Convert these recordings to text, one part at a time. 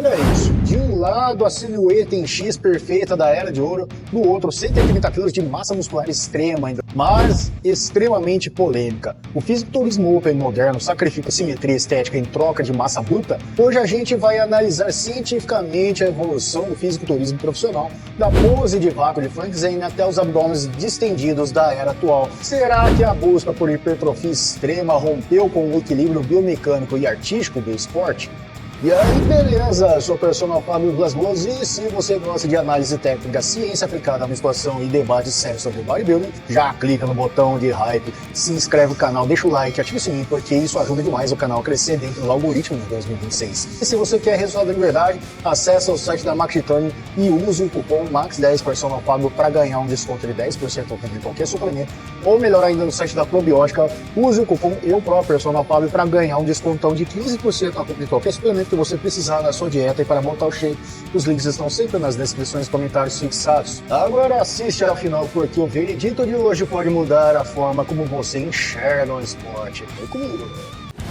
Olha isso, de um lado a silhueta em X perfeita da Era de Ouro, do outro 130 kg de massa muscular extrema ainda, mas extremamente polêmica. O fisiculturismo open moderno sacrifica simetria estética em troca de massa bruta? Hoje a gente vai analisar cientificamente a evolução do fisiculturismo profissional, da pose de vácuo de Frank Zane até os abdômenes distendidos da era atual. Será que a busca por hipertrofia extrema rompeu com o equilíbrio biomecânico e artístico do esporte? E aí, beleza? Sou o personal Fábio Blas Boas e se você gosta de análise técnica, ciência aplicada à musculação e debate sério sobre bodybuilding, já clica no botão de hype, se inscreve no canal, deixa o like, ativa o sininho, porque isso ajuda demais o canal a crescer dentro do algoritmo de 2026. E se você quer resultado de verdade, acessa o site da Max Titanium e use o cupom MAX10 personal Fábio para ganhar um desconto de 10% de qualquer suplemento. Ou melhor ainda, no site da Probiótica, use o cupom personal Fábio para ganhar um descontão de 15% de qualquer suplemento que você precisar na sua dieta e para montar o shape. Os links estão sempre nas descrições e comentários fixados. Agora assiste ao final, porque o veredito de hoje pode mudar a forma como você enxerga o esporte. Vem comigo.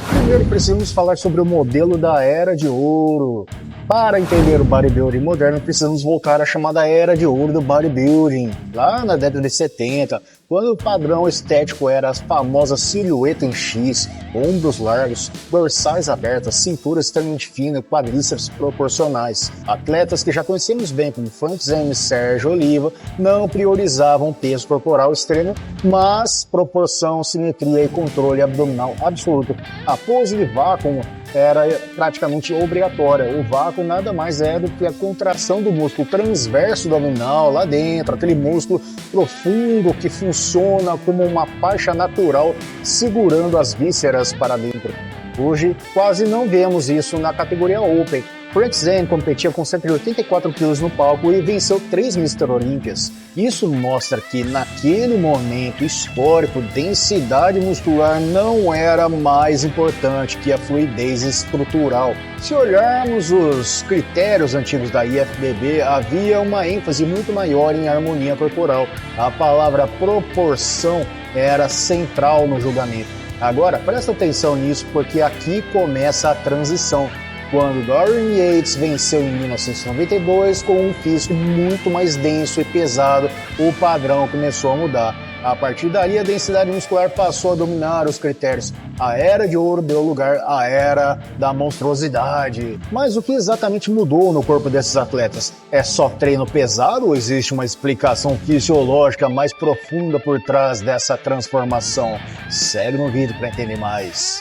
Primeiro precisamos falar sobre o modelo da Era de Ouro. Para entender o bodybuilding moderno, precisamos voltar à chamada Era de Ouro do bodybuilding, lá na década de 70, quando o padrão estético era a famosa silhueta em X, ombros largos, dorsais abertas, cintura extremamente fina, quadríceps proporcionais. Atletas que já conhecemos bem, como Frank Zane e Sérgio Oliva, não priorizavam peso corporal extremo, mas proporção, simetria e controle abdominal absoluto. A pose de vácuo era praticamente obrigatória. O vácuo nada mais é do que a contração do músculo transverso do abdominal lá dentro, aquele músculo profundo que funciona como uma faixa natural segurando as vísceras para dentro. Hoje quase não vemos isso na categoria Open. Frank Zane competia com 184 kg no palco e venceu 3 Mr. Olympias. Isso mostra que naquele momento histórico, densidade muscular não era mais importante que a fluidez estrutural. Se olharmos os critérios antigos da IFBB, havia uma ênfase muito maior em harmonia corporal. A palavra proporção era central no julgamento. Agora, presta atenção nisso, porque aqui começa a transição. Quando Dorian Yates venceu em 1992 com um físico muito mais denso e pesado, o padrão começou a mudar. A partir daí, a densidade muscular passou a dominar os critérios. A Era de Ouro deu lugar à Era da Monstruosidade. Mas o que exatamente mudou no corpo desses atletas? É só treino pesado ou existe uma explicação fisiológica mais profunda por trás dessa transformação? Segue no vídeo para entender mais.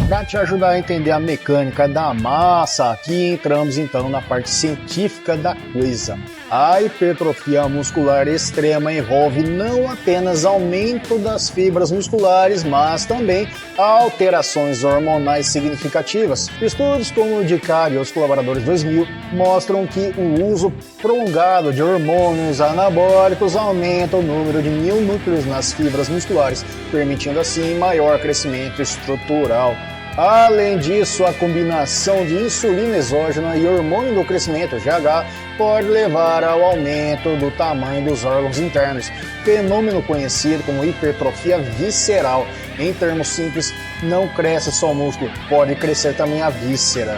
Para te ajudar a entender a mecânica da massa, aqui entramos então na parte científica da coisa. A hipertrofia muscular extrema envolve não apenas aumento das fibras musculares, mas também alterações hormonais significativas. Estudos como o de Cade e os colaboradores 2000 mostram que o uso prolongado de hormônios anabólicos aumenta o número de mil núcleos nas fibras musculares, permitindo assim maior crescimento estrutural. Além disso, a combinação de insulina exógena e hormônio do crescimento, GH, pode levar ao aumento do tamanho dos órgãos internos, fenômeno conhecido como hipertrofia visceral. Em termos simples, não cresce só o músculo, pode crescer também a víscera.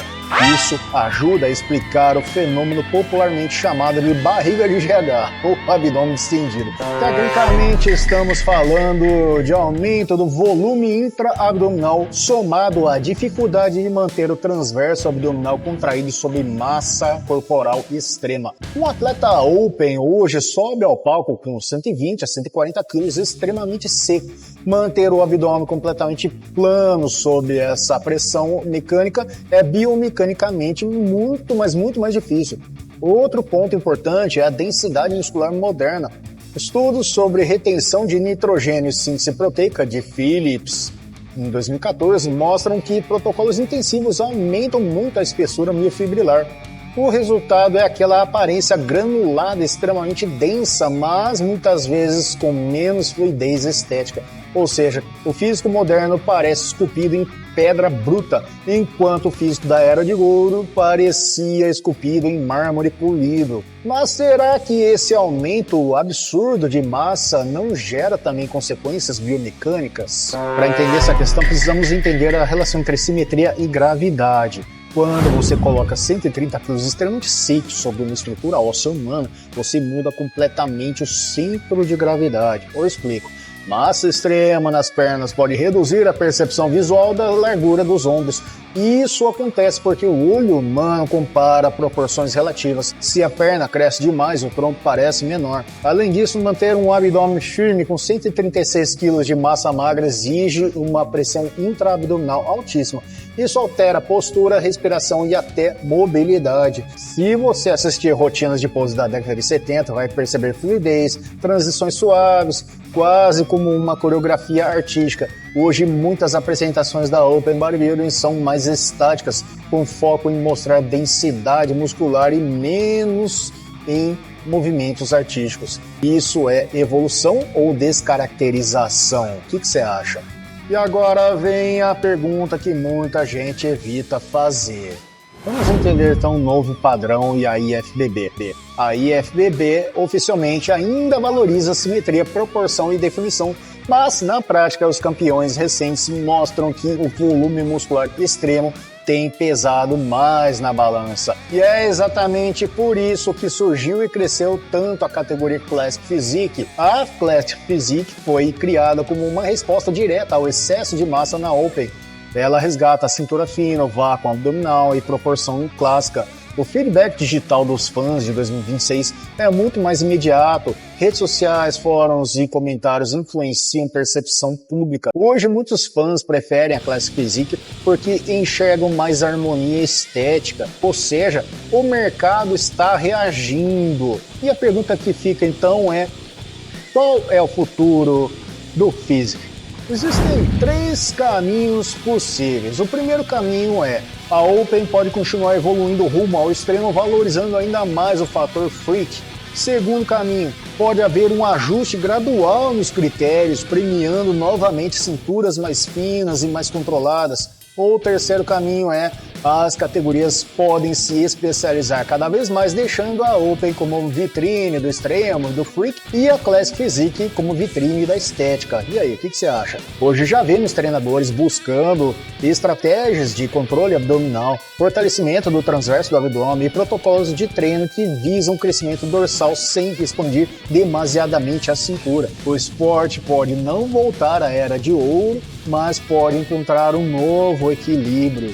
Isso ajuda a explicar o fenômeno popularmente chamado de barriga de GH, ou abdômen distendido. Tecnicamente, estamos falando de aumento do volume intra-abdominal somado à dificuldade de manter o transverso abdominal contraído sob massa corporal extrema. Um atleta open hoje sobe ao palco com 120 a 140 kg extremamente seco. Manter o abdômen completamente plano sob essa pressão mecânica é biomecanicamente muito mais difícil. Outro ponto importante é a densidade muscular moderna. Estudos sobre retenção de nitrogênio e síntese proteica de Phillips em 2014 mostram que protocolos intensivos aumentam muito a espessura miofibrilar. O resultado é aquela aparência granulada extremamente densa, mas muitas vezes com menos fluidez estética. Ou seja, o físico moderno parece esculpido em pedra bruta, enquanto o físico da Era de Ouro parecia esculpido em mármore polido. Mas será que esse aumento absurdo de massa não gera também consequências biomecânicas? Para entender essa questão, precisamos entender a relação entre simetria e gravidade. Quando você coloca 130 kg extremamente secos sobre uma estrutura óssea humana, você muda completamente o centro de gravidade. Eu explico. Massa extrema nas pernas pode reduzir a percepção visual da largura dos ombros. Isso acontece porque o olho humano compara proporções relativas. Se a perna cresce demais, o tronco parece menor. Além disso, manter um abdômen firme com 136 kg de massa magra exige uma pressão intraabdominal altíssima. Isso altera a postura, respiração e até mobilidade. Se você assistir rotinas de pose da década de 70, vai perceber fluidez, transições suaves, quase como uma coreografia artística. Hoje, muitas apresentações da Open Bodybuilding são mais estáticas, com foco em mostrar densidade muscular e menos em movimentos artísticos. Isso é evolução ou descaracterização? O que você acha? E agora vem a pergunta que muita gente evita fazer. Vamos entender então o novo padrão e a IFBB. A IFBB oficialmente ainda valoriza simetria, proporção e definição, mas na prática os campeões recentes mostram que o volume muscular extremo tem pesado mais na balança. E é exatamente por isso que surgiu e cresceu tanto a categoria Classic Physique. A Classic Physique foi criada como uma resposta direta ao excesso de massa na Open. Ela resgata a cintura fina, o vácuo abdominal e proporção clássica. O feedback digital dos fãs de 2026 é muito mais imediato. Redes sociais, fóruns e comentários influenciam percepção pública. Hoje, muitos fãs preferem a Classic Physique porque enxergam mais harmonia estética. Ou seja, o mercado está reagindo. E a pergunta que fica então é: qual é o futuro do Physique? Existem 3 caminhos possíveis. O primeiro caminho é: a Open pode continuar evoluindo rumo ao extremo, valorizando ainda mais o fator freak. Segundo caminho, pode haver um ajuste gradual nos critérios, premiando novamente cinturas mais finas e mais controladas. Ou o terceiro caminho é: as categorias podem se especializar cada vez mais, deixando a Open como vitrine do extremo, do freak, e a Classic Physique como vitrine da estética. E aí, o que você acha? Hoje já vemos treinadores buscando estratégias de controle abdominal, fortalecimento do transverso do abdômen e protocolos de treino que visam o crescimento dorsal sem expandir demasiadamente a cintura. O esporte pode não voltar à era de ouro, mas pode encontrar um novo equilíbrio.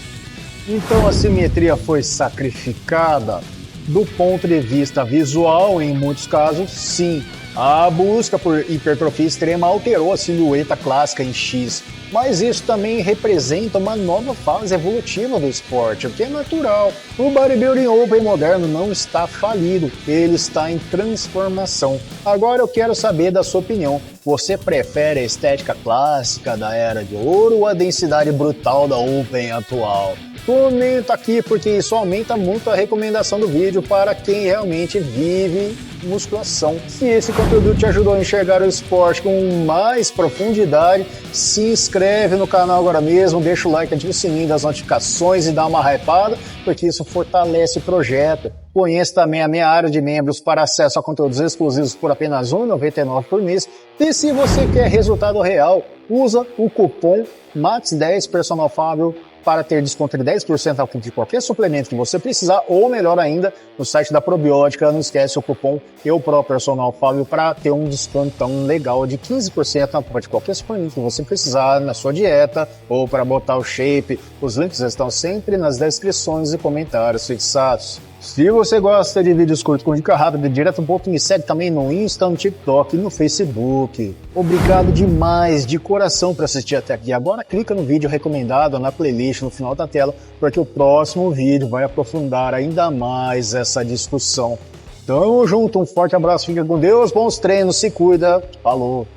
Então a simetria foi sacrificada? Do ponto de vista visual, em muitos casos, sim. A busca por hipertrofia extrema alterou a silhueta clássica em X, mas isso também representa uma nova fase evolutiva do esporte, o que é natural. O bodybuilding open moderno não está falido, ele está em transformação. Agora eu quero saber da sua opinião. Você prefere a estética clássica da era de ouro ou a densidade brutal da open atual? Comenta aqui, porque isso aumenta muito a recomendação do vídeo para quem realmente vive musculação. Se esse conteúdo te ajudou a enxergar o esporte com mais profundidade, se inscreve no canal agora mesmo, deixa o like, ativa o sininho das notificações e dá uma hypada, porque isso fortalece o projeto. Conheça também a minha área de membros para acesso a conteúdos exclusivos por apenas R$ 1,99 por mês. E se você quer resultado real, usa o cupom MAX10 Personal Fábio para ter desconto de 10% de qualquer suplemento que você precisar, ou melhor ainda, no site da Probiótica. Não esquece o cupom Personal Fábio para ter um desconto tão legal de 15% na compra de qualquer suplemento que você precisar na sua dieta ou para botar o shape. Os links estão sempre nas descrições e comentários fixados. Se você gosta de vídeos curtos com dica rápida, direto ao ponto, me segue também no Insta, no TikTok e no Facebook. Obrigado demais, de coração, por assistir até aqui. Agora clica no vídeo recomendado na playlist no final da tela, porque o próximo vídeo vai aprofundar ainda mais essa discussão. Tamo junto, um forte abraço, fica com Deus, bons treinos, se cuida, falou!